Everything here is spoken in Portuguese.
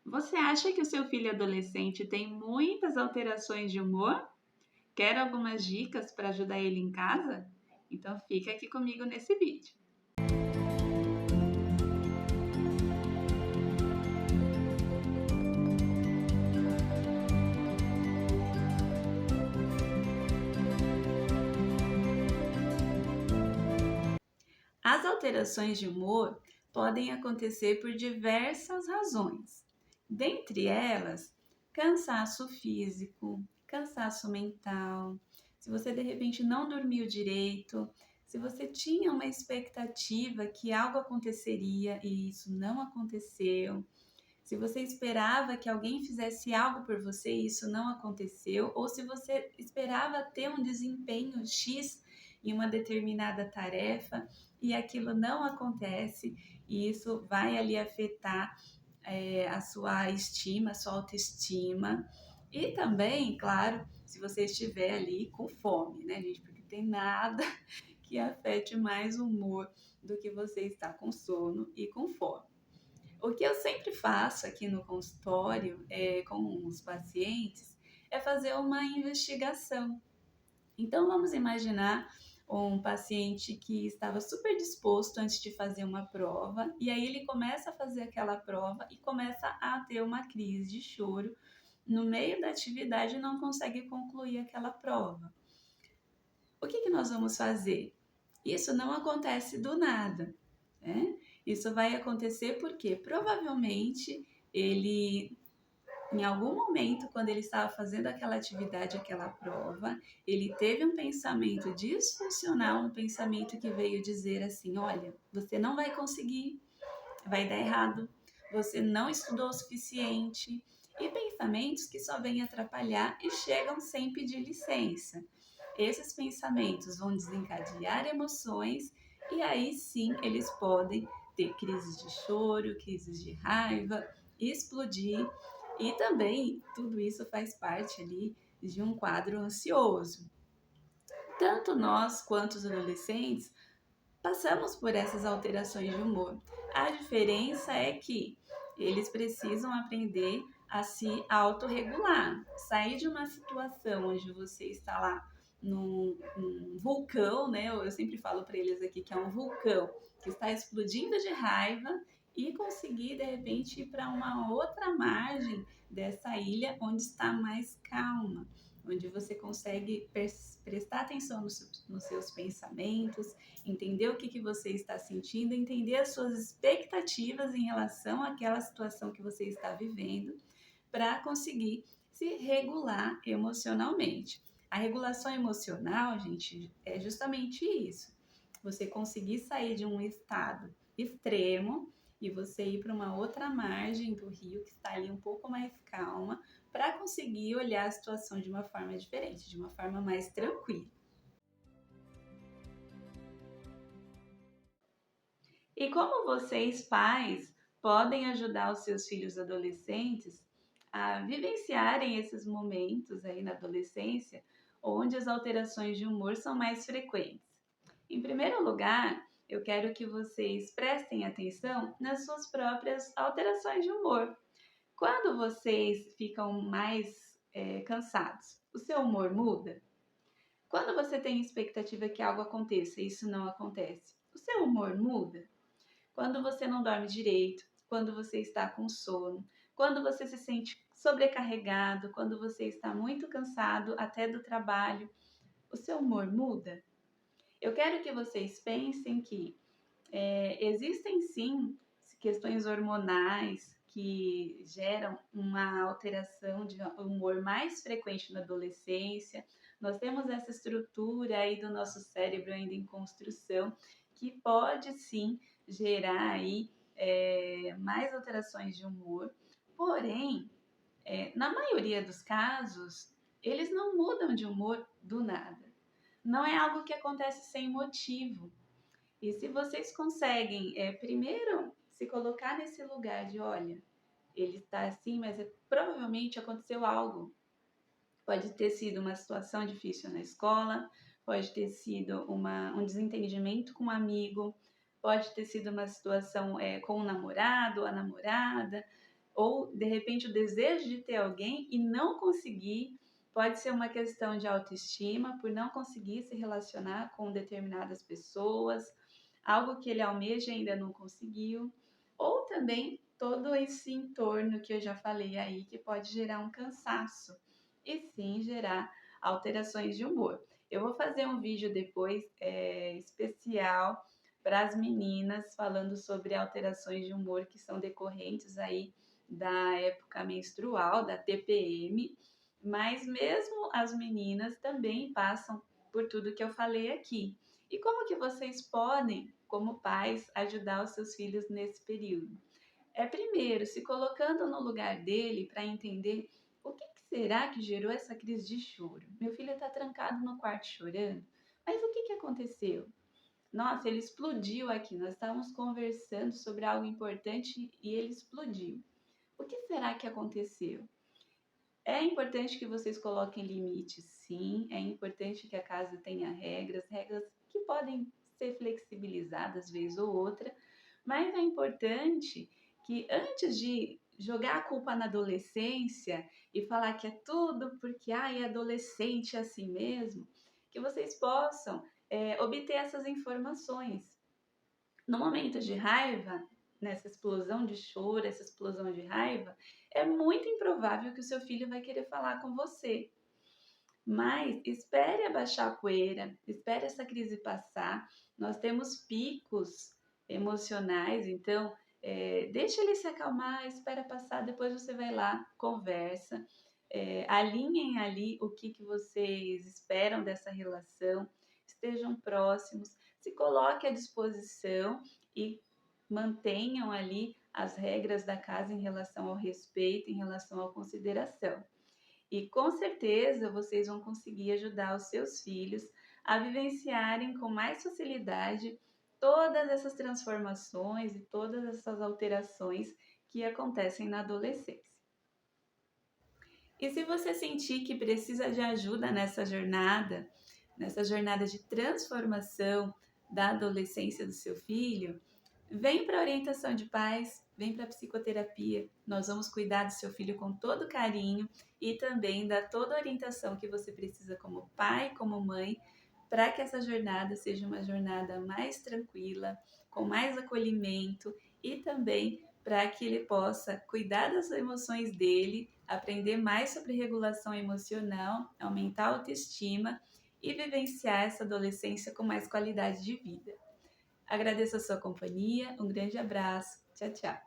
Você acha que o seu filho adolescente tem muitas alterações de humor? Quer algumas dicas para ajudar ele em casa? Então fica aqui comigo nesse vídeo. As alterações de humor podem acontecer por diversas razões. Dentre elas, cansaço físico, cansaço mental, se você de repente não dormiu direito, se você tinha uma expectativa que algo aconteceria e isso não aconteceu, se você esperava que alguém fizesse algo por você e isso não aconteceu, ou se você esperava ter um desempenho X em uma determinada tarefa e aquilo não acontece, e isso vai ali afetar a sua estima, a sua autoestima. E também, claro, se você estiver ali com fome, né, gente? Porque tem nada que afete mais o humor do que você estar com sono e com fome. O que eu sempre faço aqui no consultório com os pacientes é fazer uma investigação. Então vamos imaginar um paciente que estava super disposto antes de fazer uma prova e aí ele começa a fazer aquela prova e começa a ter uma crise de choro no meio da atividade e não consegue concluir aquela prova. O que nós vamos fazer? Isso não acontece do nada, né? Isso vai acontecer porque provavelmente ele, em algum momento, quando ele estava fazendo aquela atividade, aquela prova, ele teve um pensamento disfuncional, um pensamento que veio dizer assim: olha, você não vai conseguir, vai dar errado, você não estudou o suficiente. E pensamentos que só vêm atrapalhar e chegam sem pedir licença. Esses pensamentos vão desencadear emoções e aí sim eles podem ter crises de choro, crises de raiva, explodir e também tudo isso faz parte ali de um quadro ansioso. Tanto nós quanto os adolescentes passamos por essas alterações de humor. A diferença é que eles precisam aprender a se autorregular, sair de uma situação onde você está lá num vulcão, né? Eu sempre falo para eles aqui que é um vulcão que está explodindo de raiva e conseguir de repente ir para uma outra margem dessa ilha onde está mais calma, onde você consegue prestar atenção nos seus pensamentos, entender o que você está sentindo, entender as suas expectativas em relação àquela situação que você está vivendo, para conseguir se regular emocionalmente. A regulação emocional, gente, é justamente isso. Você conseguir sair de um estado extremo e você ir para uma outra margem do rio que está ali um pouco mais calma, para conseguir olhar a situação de uma forma diferente, de uma forma mais tranquila. E como vocês, pais, podem ajudar os seus filhos adolescentes a vivenciarem esses momentos aí na adolescência, onde as alterações de humor são mais frequentes? Em primeiro lugar, eu quero que vocês prestem atenção nas suas próprias alterações de humor. Quando vocês ficam mais cansados, o seu humor muda? Quando você tem expectativa que algo aconteça e isso não acontece, o seu humor muda? Quando você não dorme direito, quando você está com sono, quando você se sente sobrecarregado, quando você está muito cansado até do trabalho, o seu humor muda? Eu quero que vocês pensem que existem sim questões hormonais que geram uma alteração de humor mais frequente na adolescência. Nós temos essa estrutura aí do nosso cérebro ainda em construção que pode sim gerar aí mais alterações de humor. Porém, na maioria dos casos, eles não mudam de humor do nada. Não é algo que acontece sem motivo. E se vocês conseguem, primeiro, se colocar nesse lugar de, olha, ele está assim, mas provavelmente aconteceu algo. Pode ter sido uma situação difícil na escola, pode ter sido um desentendimento com um amigo, pode ter sido uma situação com o namorado ou a namorada. ou de repente o desejo de ter alguém e não conseguir. Pode ser uma questão de autoestima, por não conseguir se relacionar com determinadas pessoas, algo que ele almeja e ainda não conseguiu, ou também todo esse entorno que eu já falei aí, que pode gerar um cansaço e sim gerar alterações de humor. Eu vou fazer um vídeo depois especial para as meninas falando sobre alterações de humor que são decorrentes aí da época menstrual, da TPM, mas mesmo as meninas também passam por tudo que eu falei aqui. E como que vocês podem, como pais, ajudar os seus filhos nesse período? Primeiro, se colocando no lugar dele para entender o que será que gerou essa crise de choro. Meu filho está trancado no quarto chorando, mas o que aconteceu? Nossa, ele explodiu aqui. Nós estávamos conversando sobre algo importante e ele explodiu. O que será que aconteceu? É importante que vocês coloquem limites, sim. É importante que a casa tenha regras, regras que podem ser flexibilizadas vez ou outra, mas é importante que antes de jogar a culpa na adolescência e falar que é tudo porque é adolescente assim mesmo, que vocês possam obter essas informações. No momento de raiva, nessa explosão de choro, essa explosão de raiva, é muito improvável que o seu filho vai querer falar com você. Mas espere abaixar a poeira, espere essa crise passar. Nós temos picos emocionais, então deixa ele se acalmar, espera passar, depois você vai lá, conversa. Alinhem ali o que vocês esperam dessa relação, estejam próximos, se coloque à disposição e mantenham ali as regras da casa em relação ao respeito, em relação à consideração. E com certeza vocês vão conseguir ajudar os seus filhos a vivenciarem com mais facilidade todas essas transformações e todas essas alterações que acontecem na adolescência. E se você sentir que precisa de ajuda nessa jornada de transformação da adolescência do seu filho, vem para a orientação de pais, vem para a psicoterapia. Nós vamos cuidar do seu filho com todo carinho e também dar toda a orientação que você precisa como pai, como mãe, para que essa jornada seja uma jornada mais tranquila, com mais acolhimento e também para que ele possa cuidar das emoções dele, aprender mais sobre regulação emocional, aumentar a autoestima e vivenciar essa adolescência com mais qualidade de vida. Agradeço a sua companhia, um grande abraço, tchau, tchau.